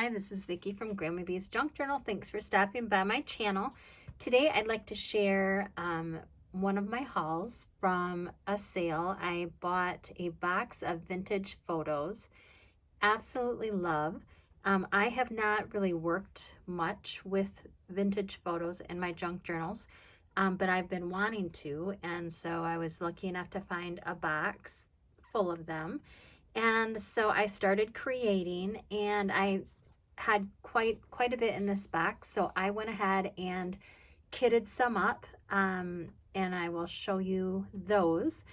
Hi, this is Vicki from Grandma Bee's Junk Journal. Thanks for stopping by my channel. Today I'd like to share one of my hauls from a sale. I bought a box of vintage photos. Absolutely love. I have not really worked much with vintage photos in my junk journals, but I've been wanting to, and so I was lucky enough to find a box full of them. And so I started creating, and I had quite a bit in this box, so I went ahead and kitted some up, and I will show you those,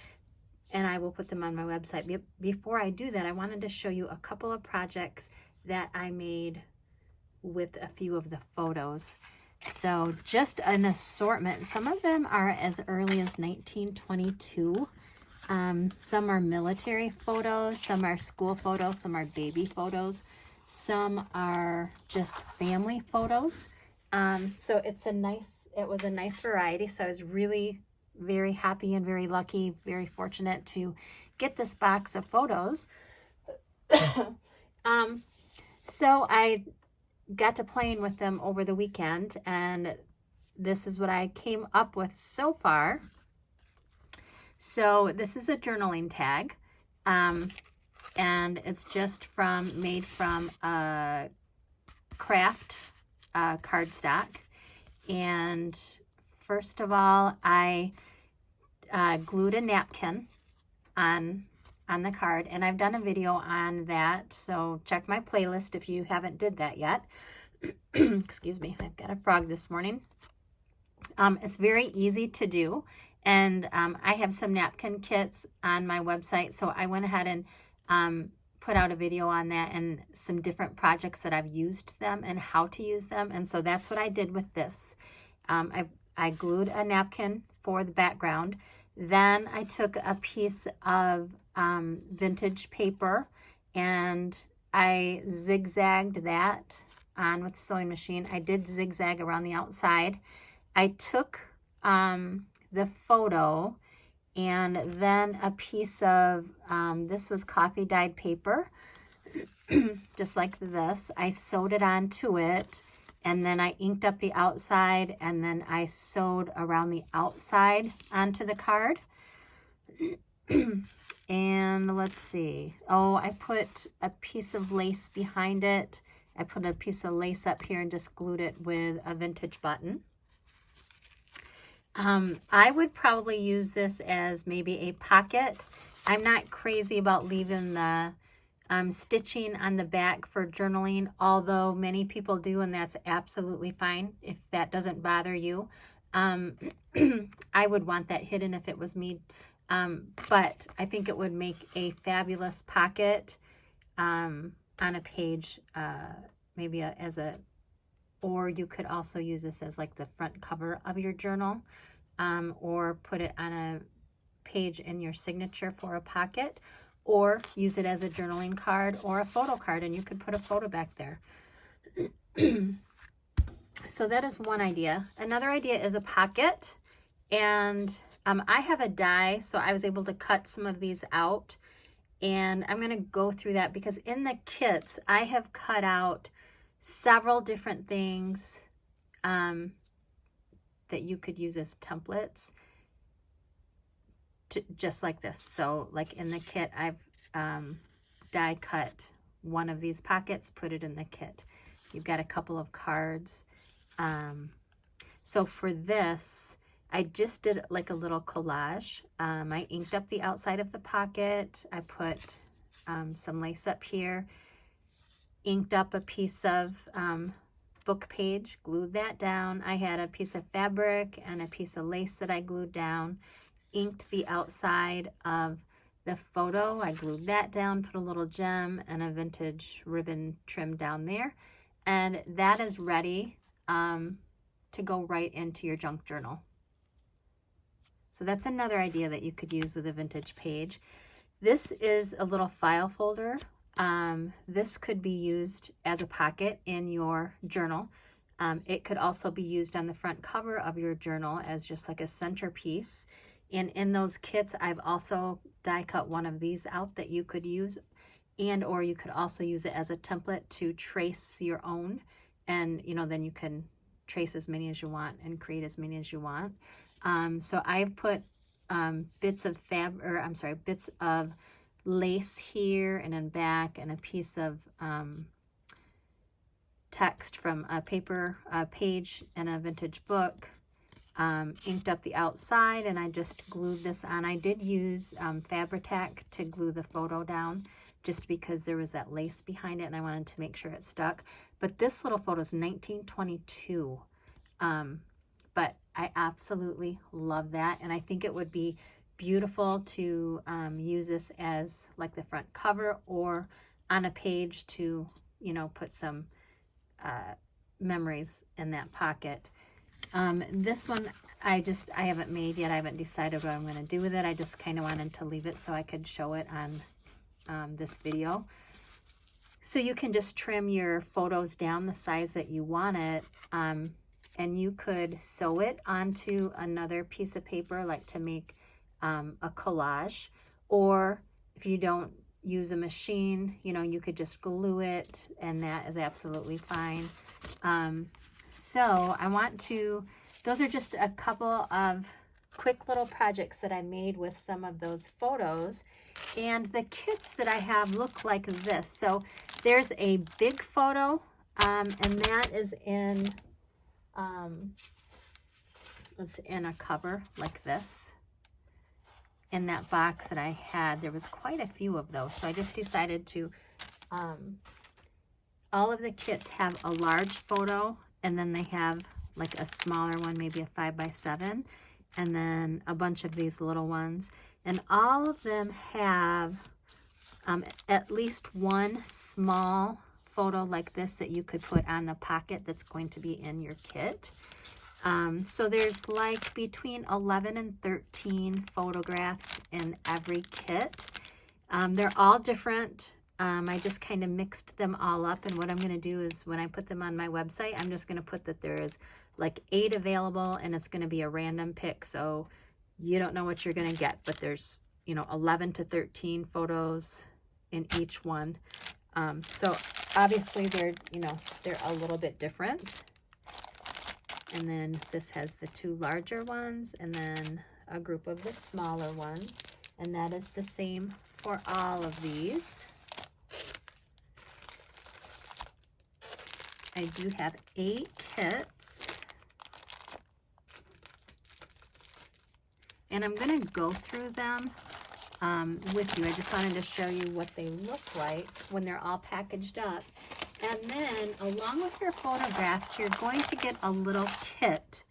and I will put them on my website. Before I do that, I wanted to show you a couple of projects that I made with a few of the photos. So just an assortment. Some of them are as early as 1922. Some are military photos, some are school photos, some are baby photos, some are just family photos. So it was a nice variety. So I was really very happy and very lucky, very fortunate to get this box of photos. So I got to playing with them over the weekend, and this is what I came up with so far. So this is a journaling tag, and it's just made from a craft cardstock. And first of all, I glued a napkin on the card, and I've done a video on that, so check my playlist if you haven't did that yet. Excuse me, I've got a frog this morning. It's very easy to do. And I have some napkin kits on my website, so I went ahead and put out a video on that and some different projects that I've used them and how to use them. And so that's what I did with this. I glued a napkin for the background. Then I took a piece of vintage paper and I zigzagged that on with the sewing machine. I did zigzag around the outside. I took the photo and then a piece of this was coffee dyed paper, just like this. I sewed it onto it, and then I inked up the outside, and then I sewed around the outside onto the card. And let's see, I put a piece of lace behind it. I put a piece of lace up here and just glued it with a vintage button. I would probably use this as maybe a pocket. I'm not crazy about leaving the stitching on the back for journaling, although many people do, and that's absolutely fine if that doesn't bother you. I would want that hidden if it was me, but I think it would make a fabulous pocket on a page, maybe or you could also use this as like the front cover of your journal, or put it on a page in your signature for a pocket, or use it as a journaling card or a photo card, and you could put a photo back there. So that is one idea. Another idea is a pocket, and I have a die, so I was able to cut some of these out, and I'm going to go through that because in the kits I have cut out several different things that you could use as templates, just like this. So like in the kit, I've die cut one of these pockets, put it in the kit. You've got a couple of cards. So for this, I just did like a little collage. I inked up the outside of the pocket. I put some lace up here, inked up a piece of book page, glued that down. I had a piece of fabric and a piece of lace that I glued down, inked the outside of the photo. I glued that down, put a little gem and a vintage ribbon trim down there, and that is ready to go right into your junk journal. So that's another idea that you could use with a vintage page. This is a little file folder. This could be used as a pocket in your journal. It could also be used on the front cover of your journal as just like a centerpiece. And in those kits, I've also die cut one of these out that you could use and or you could also use it as a template to trace your own, and then you can trace as many as you want and create as many as you want. So I've put bits of bits of lace here and in back, and a piece of text from a paper page in a vintage book, inked up the outside, and I just glued this on. I did use Fabri-Tac to glue the photo down, just because there was that lace behind it and I wanted to make sure it stuck. But this little photo is 1922. But I absolutely love that, and I think it would be beautiful to use this as like the front cover, or on a page to put some memories in that pocket. This one I haven't made yet. I haven't decided what I'm going to do with it. I just kind of wanted to leave it so I could show it on this video. So you can just trim your photos down the size that you want it, and you could sew it onto another piece of paper, like to make a collage. Or if you don't use a machine, you could just glue it, and that is absolutely fine. So those are just a couple of quick little projects that I made with some of those photos. And the kits that I have look like this. So there's a big photo, and that is in it's in a cover like this. In that box that I had, there was quite a few of those, so I just decided to all of the kits have a large photo, and then they have like a smaller one, maybe a 5x7, and then a bunch of these little ones, and all of them have at least one small photo like this that you could put on the pocket that's going to be in your kit. So there's like between 11 and 13 photographs in every kit. They're all different. I just kind of mixed them all up, and what I'm going to do is when I put them on my website, I'm just going to put that there is like 8 available, and it's going to be a random pick, so you don't know what you're going to get, but there's 11 to 13 photos in each one. So obviously they're a little bit different. And then this has the 2 larger ones, and then a group of the smaller ones, and that is the same for all of these. I do have 8 kits, and I'm going to go through them with you. I just wanted to show you what they look like when they're all packaged up. And then along with your photographs, you're going to get a little kit,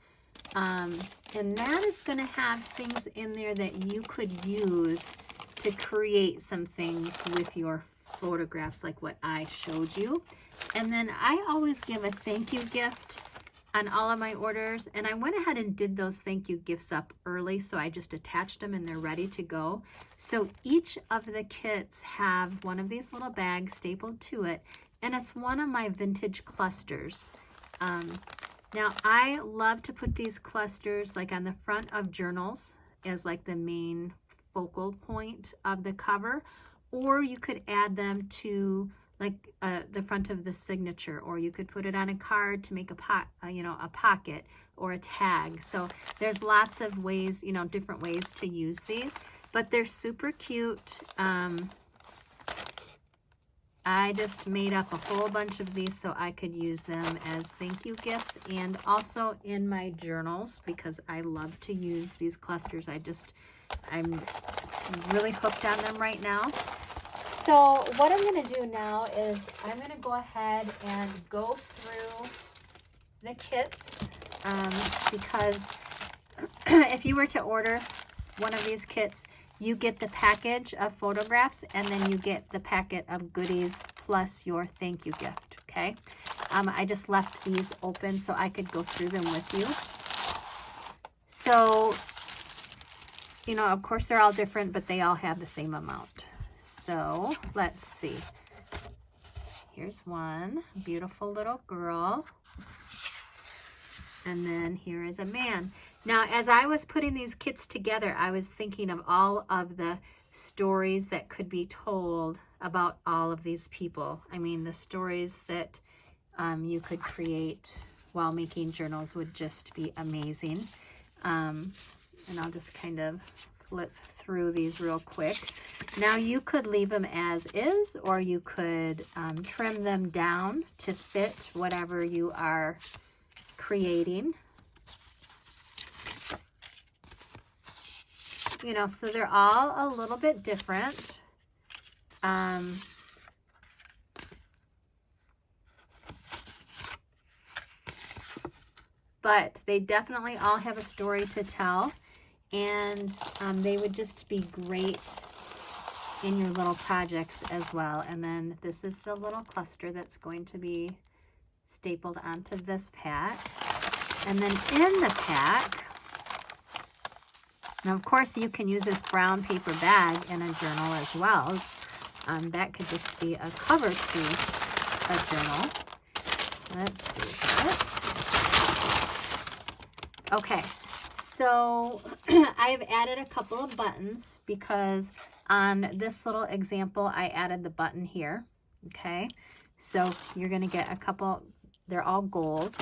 and that is going to have things in there that you could use to create some things with your photographs, like what I showed you. And then I always give a thank you gift on all of my orders, and I went ahead and did those thank you gifts up early, so I just attached them and they're ready to go. So each of the kits have one of these little bags stapled to it, and it's one of my vintage clusters. Now I love to put these clusters like on the front of journals as like the main focal point of the cover, or you could add them to like the front of the signature, or you could put it on a card to make a pocket or a tag. So there's lots of ways, different ways to use these, but they're super cute. I just made up a whole bunch of these so I could use them as thank you gifts, and also in my journals, because I love to use these clusters. I'm really hooked on them right now. So what I'm going to do now is I'm going to go ahead and go through the kits, because if you were to order one of these kits, you get the package of photographs, and then you get the packet of goodies plus your thank you gift, okay? I just left these open so I could go through them with you. So, of course they're all different, but they all have the same amount. So, let's see. Here's one, beautiful little girl. And then here is a man. Now, as I was putting these kits together, I was thinking of all of the stories that could be told about all of these people. I mean, the stories that you could create while making journals would just be amazing. And I'll just kind of flip through these real quick. Now you could leave them as is, or you could trim them down to fit whatever you are creating. You know, so they're all a little bit different. But they definitely all have a story to tell, and they would just be great in your little projects as well. And then this is the little cluster that's going to be stapled onto this pack. And then in the pack, now of course you can use this brown paper bag in a journal as well. That could just be a cover to a journal. Let's see, is that it? Okay, so I've added a couple of buttons because on this little example, I added the button here, okay? So you're gonna get a couple, they're all gold,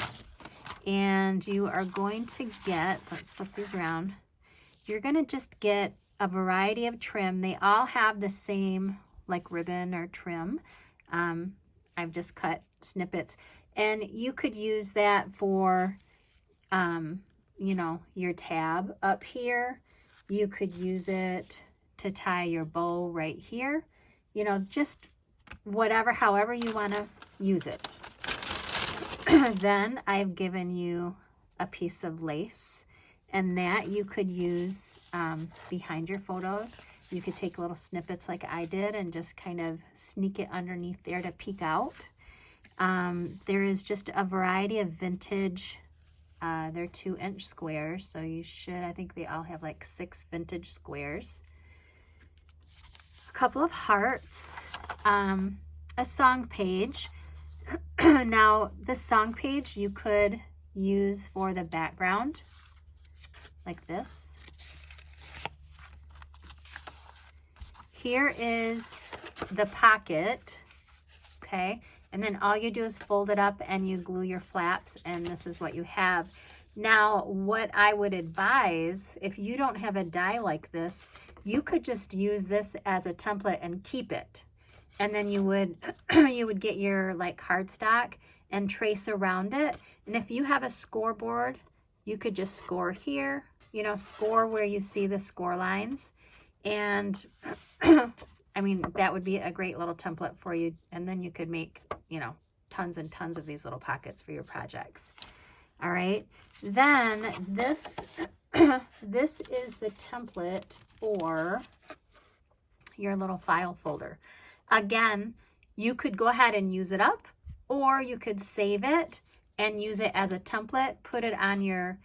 and you are going to get, let's flip these around, you're gonna just get a variety of trim. They all have the same like ribbon or trim. I've just cut snippets, and you could use that for you know, your tab up here. You could use it to tie your bow right here. You know, just whatever, however you want to use it. Then I've given you a piece of lace, and that you could use behind your photos. You could take little snippets like I did and just kind of sneak it underneath there to peek out. There is just a variety of vintage, they're 2-inch squares, so you should, I think they all have like 6 vintage squares. A couple of hearts, a song page. Now, this song page you could use for the background, like this. Here is the pocket, okay? And then all you do is fold it up and you glue your flaps, and this is what you have. Now, what I would advise, if you don't have a die like this, you could just use this as a template and keep it. And then you would you would get your like cardstock and trace around it. And if you have a scoreboard, you could just score here, you know, score where you see the score lines. And I mean, that would be a great little template for you. And then you could make, you know, tons and tons of these little pockets for your projects. All right. Then this, this is the template for your little file folder. Again, you could go ahead and use it up, or you could save it and use it as a template, put it on your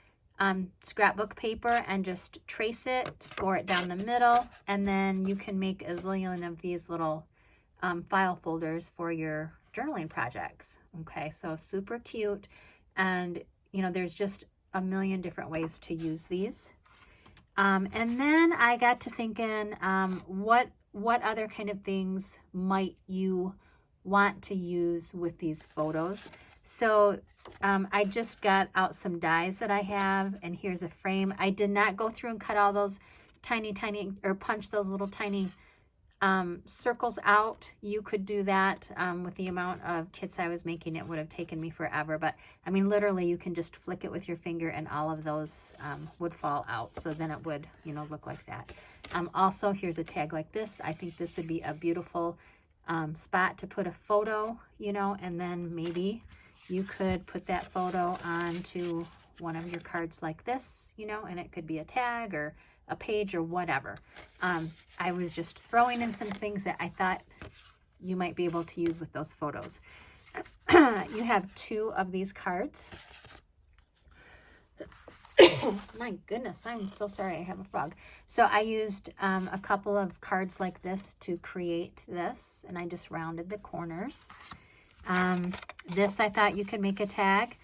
scrapbook paper and just trace it, score it down the middle, and then you can make a zillion of these little file folders for your journaling projects. Okay, so super cute, and you know, there's just a million different ways to use these. And then I got to thinking, what other kind of things might you want to use with these photos? So I just got out some dies that I have, and here's a frame. I did not go through and cut all those tiny, or punch those little tiny circles out. You could do that with the amount of kits I was making. It would have taken me forever, but I mean, literally you can just flick it with your finger and all of those would fall out. So then it would, you know, look like that. Also, here's a tag like this. I think this would be a beautiful spot to put a photo, you know, and then maybe you could put that photo onto one of your cards like this, you know, and it could be a tag or a page or whatever. I was just throwing in some things that I thought you might be able to use with those photos. You have 2 of these cards. My goodness, I'm so sorry, I have a frog. So I used a couple of cards like this to create this, and I just rounded the corners. This, I thought you could make a tag.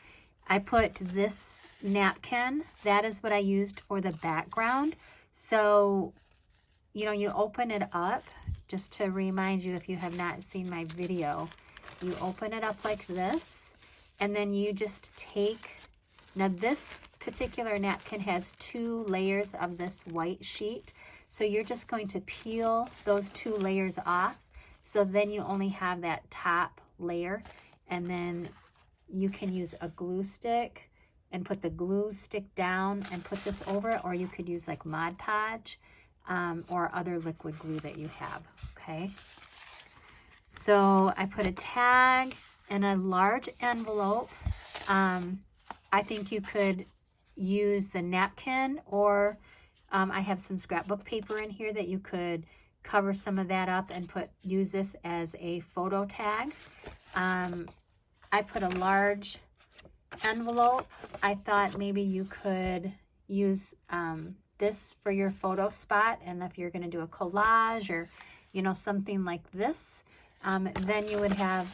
I put this napkin, that is what I used for the background. So, you know, you open it up just to remind you if you have not seen my video, you open it up like this, and then you just take, now this particular napkin has 2 layers of this white sheet. So you're just going to peel those 2 layers off. So then you only have that top layer, and then you can use a glue stick and put the glue stick down and put this over it, or you could use like Mod Podge or other liquid glue that you have, okay? So I put a tag in a large envelope. I think you could use the napkin, or I have some scrapbook paper in here that you could cover some of that up and use this as a photo tag. I put a large envelope. I thought maybe you could use this for your photo spot, and if you're going to do a collage or something like this, then you would have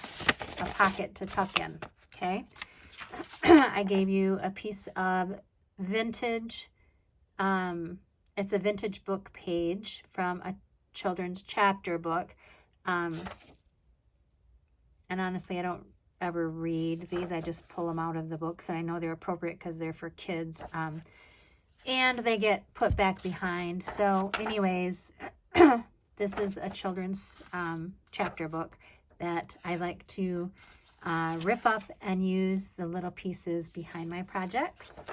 a pocket to tuck in. Okay. I gave you a piece of vintage, it's a vintage book page from a children's chapter book, and honestly I don't ever read these. I just pull them out of the books, and I know they're appropriate because they're for kids, and they get put back behind. So anyways, this is a children's chapter book that I like to rip up and use the little pieces behind my projects.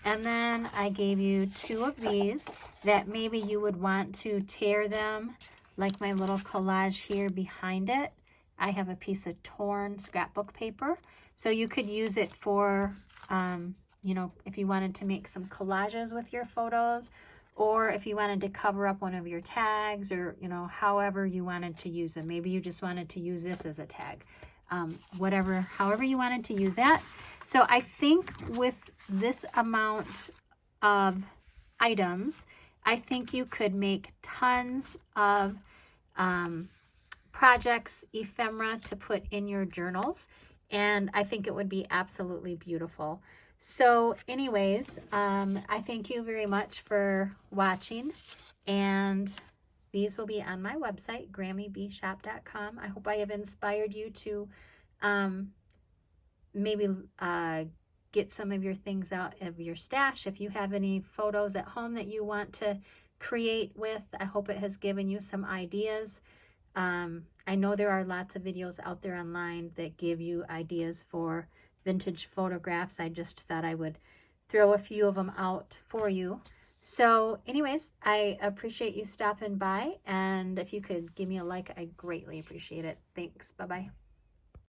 And then I gave you 2 of these that maybe you would want to tear them, like my little collage here behind it. I have a piece of torn scrapbook paper, so you could use it for, if you wanted to make some collages with your photos, or if you wanted to cover up one of your tags, or, however you wanted to use them. Maybe you just wanted to use this as a tag. However you wanted to use that. So I think with this amount of items, I think you could make tons of projects, ephemera to put in your journals, and I think it would be absolutely beautiful. So anyways, I thank you very much for watching, and these will be on my website, grammybshop.com. I hope I have inspired you to maybe get some of your things out of your stash. If you have any photos at home that you want to create with, I hope it has given you some ideas. I know there are lots of videos out there online that give you ideas for vintage photographs. I just thought I would throw a few of them out for you. So anyways, I appreciate you stopping by, and if you could give me a like, I greatly appreciate it. Thanks. Bye-bye.